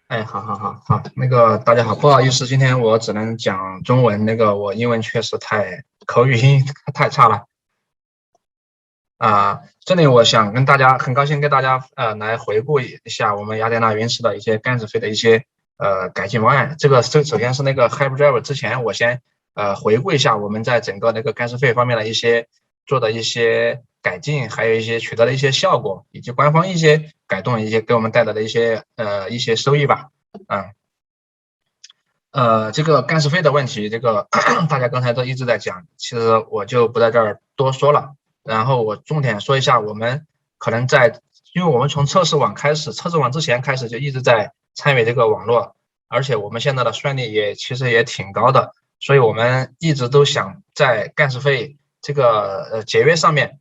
哎，好好好好，那个大家好，不好意思，今天我只能讲中文，那个我英文确实口语音太差了这里我想跟大家，很高兴跟大家来回顾一下我们雅典娜云池的一些干式费的一些改进方案。这首先是那个 Hyperdrive 之前，我先回顾一下我们在整个那个干式费方面的做的一些改进，还有一些取得的一些效果，以及官方一些改动，一些给我们带来的一些收益吧。嗯。这个干式费的问题，大家刚才都一直在讲，其实我就不在这儿多说了。然后我重点说一下，我们可能因为我们从测试网开始，测试网之前开始就一直在参与这个网络，而且我们现在的算力其实也挺高的，所以我们一直都想在干式费这个节约上面，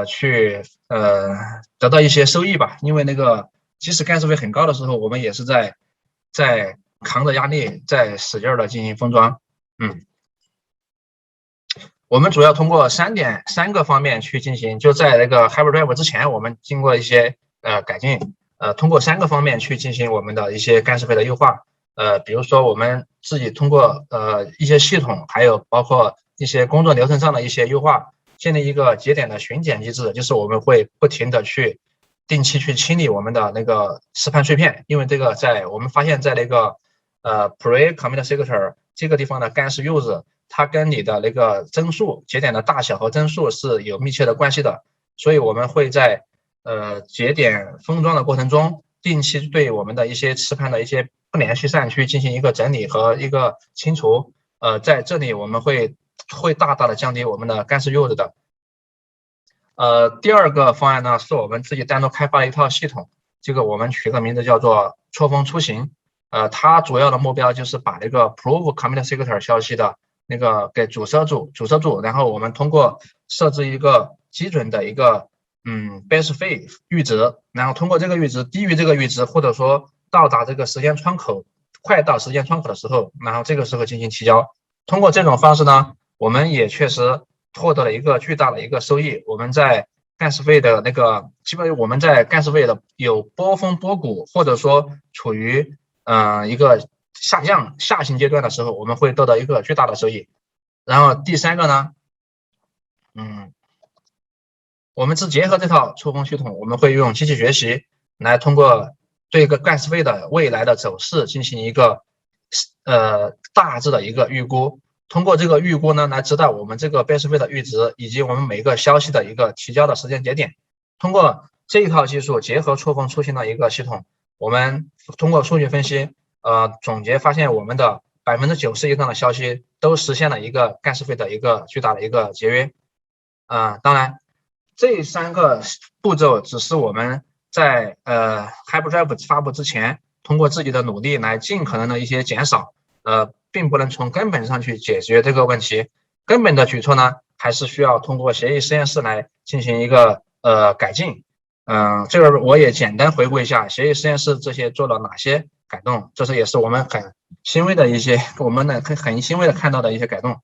去得到一些收益吧。因为即使干式费很高的时候，我们也是在扛着压力在使劲的进行封装。我们主要通过三个方面去进行，就在那个 Hyperdrive 之前，我们经过一些改进，通过三个方面去进行我们的一些干式费的优化。比如说我们自己通过一些系统，还有包括一些工作流程上的一些优化，建立一个节点的巡检机制，就是我们会不停的定期去清理我们的那个磁盘碎片，因为我们发现在pre commit sector 这个地方的干式 use， 它跟你的那个帧数节点的大小和帧数是有密切的关系的，所以我们会在节点封装的过程中，定期对我们的一些磁盘的一些不连续散去进行一个整理和一个清除。在这里我们会大大的降低我们的干式 use 的。第二个方案呢，是我们自己单独开发了一套系统，这个我们取个名字叫做错峰出行。它主要的目标就是把那个 prove commit sector 消息的给阻塞住，然后我们通过设置一个基准的base fee 阈值，然后通过这个阈值低于这个阈值，或者说到达这个时间窗口，快到时间窗口的时候，然后这个时候进行提交。通过这种方式呢，我们也确实获得了一个巨大的一个收益。我们在干式费的基本我们在干式费的有波峰波谷，或者说处于一个下行阶段的时候，我们会得到一个巨大的收益。然后第三个呢，我们是结合这套错峰系统，我们会用机器学习来通过对一个干式费的未来的走势进行一个大致的一个预估。通过这个预估呢，来知道我们这个干式费的阈值以及我们每个消息的一个提交的时间节点。通过这一套技术结合错峰出行的一个系统，我们通过数据分析，总结发现我们的90%以上的消息都实现了一个干式费的一个巨大的一个节约。当然，这三个步骤只是我们在Hyperdrive 发布之前，通过自己的努力来尽可能的一些减少，并不能从根本上去解决这个问题。根本的举措呢，还是需要通过协议实验室来进行一个改进。这个我也简单回顾一下协议实验室这些做了哪些改动，这也是我们很欣慰的很欣慰的看到的一些改动。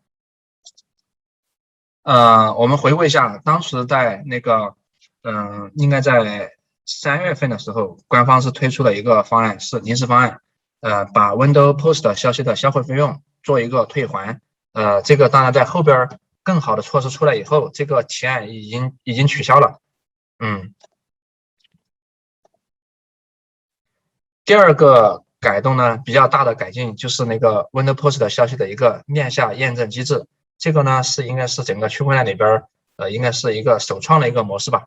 我们回顾一下，当时在应该在3月份的时候，官方是推出了一个方案，是临时方案，把 Windows Post 消息的销毁费用做一个退还。这个当然在后边更好的措施出来以后，这个提案已经取消了。第二个改动呢，比较大的改进就是Windows Post 消息的一个链下验证机制。这个呢应该是整个区块链里边应该是一个首创的一个模式吧。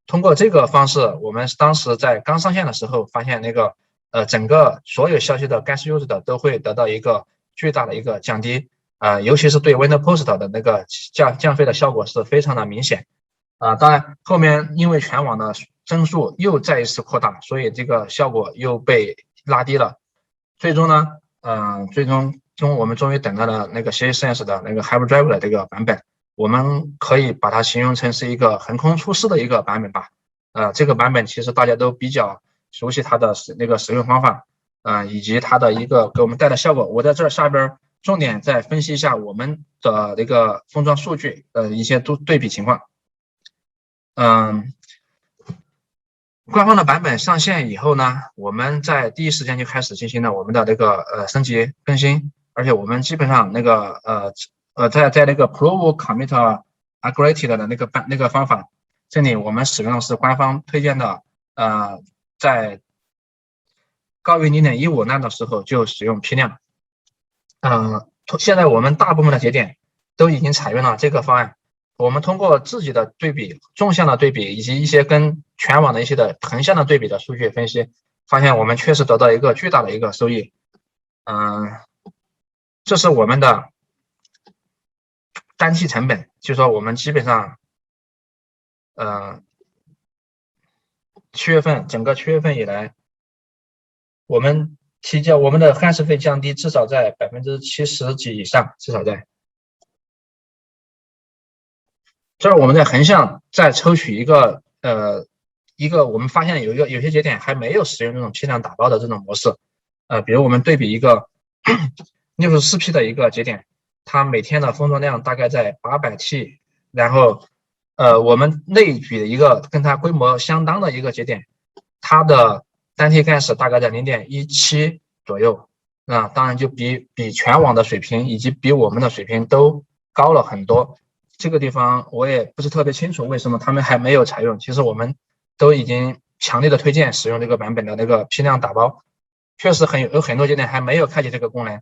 通过这个方式，我们当时在刚上线的时候发现整个所有消息的干式 use 的都会得到一个巨大的一个降低。尤其是对 Windows Post 的降费的效果是非常的明显。当然后面因为全网的帧数又再一次扩大，所以这个效果又被拉低了。最终呢，我们终于等到了协议实验室的Hyperdrive 的这个版本，我们可以把它形容成是一个横空出世的一个版本吧。这个版本其实大家都比较熟悉它的使用方法，以及它的给我们带来效果。我在这下边重点再分析一下我们的封装数据的一些对比情况。官方的版本上线以后呢，我们在第一时间就开始进行了我们的这个升级更新，而且我们基本上那个在那个 prove commit aggregated 的那个方法，这里我们使用的是官方推荐的在高于 0.15 那的时候就使用批量。现在我们大部分的节点都已经采用了这个方案。我们通过自己的对比、纵向的对比，以及一些跟全网的一些的横向的对比的数据分析，发现我们确实得到一个巨大的一个收益。这是我们的单期成本，就是说我们基本上整个7月份以来，我们提交我们的hash费降低至少在70%几以上，至少在。这儿我们在横向再抽取一个我们发现有些节点还没有使用这种批量打包的这种模式，比如我们对比一个64P 的一个节点，它每天的封装量大概在800T， 然后我们类比的一个跟它规模相当的一个节点，它的单体 gas 大概在 0.17 左右，当然就比全网的水平以及比我们的水平都高了很多。这个地方我也不是特别清楚为什么他们还没有采用，其实我们都已经强烈的推荐使用这个版本的那个批量打包，确实有很多节点还没有开启这个功能。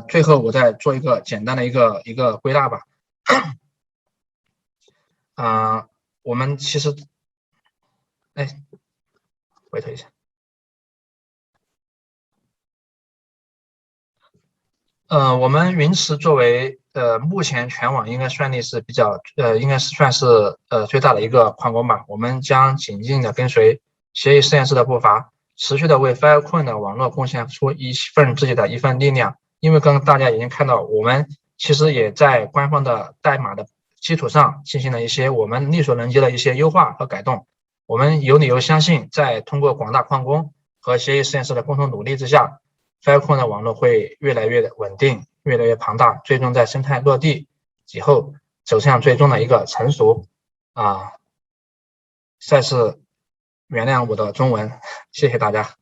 最后我再做一个简单的一个归纳吧。我们其实回头一下。我们云池作为目前全网应该算力是比较应该是算是最大的一个矿工吧。我们将紧紧的跟随协议实验室的步伐，持续的为 Filecoin 的网络贡献出自己的一份力量。因为刚刚大家已经看到，我们其实也在官方的代码的基础上进行了一些我们力所能及的一些优化和改动。我们有理由相信，在通过广大矿工和协议实验室的共同努力之下，Filecoin 的网络会越来越稳定，越来越庞大，最终在生态落地以后走向最终的一个成熟。再次原谅我的中文，谢谢大家。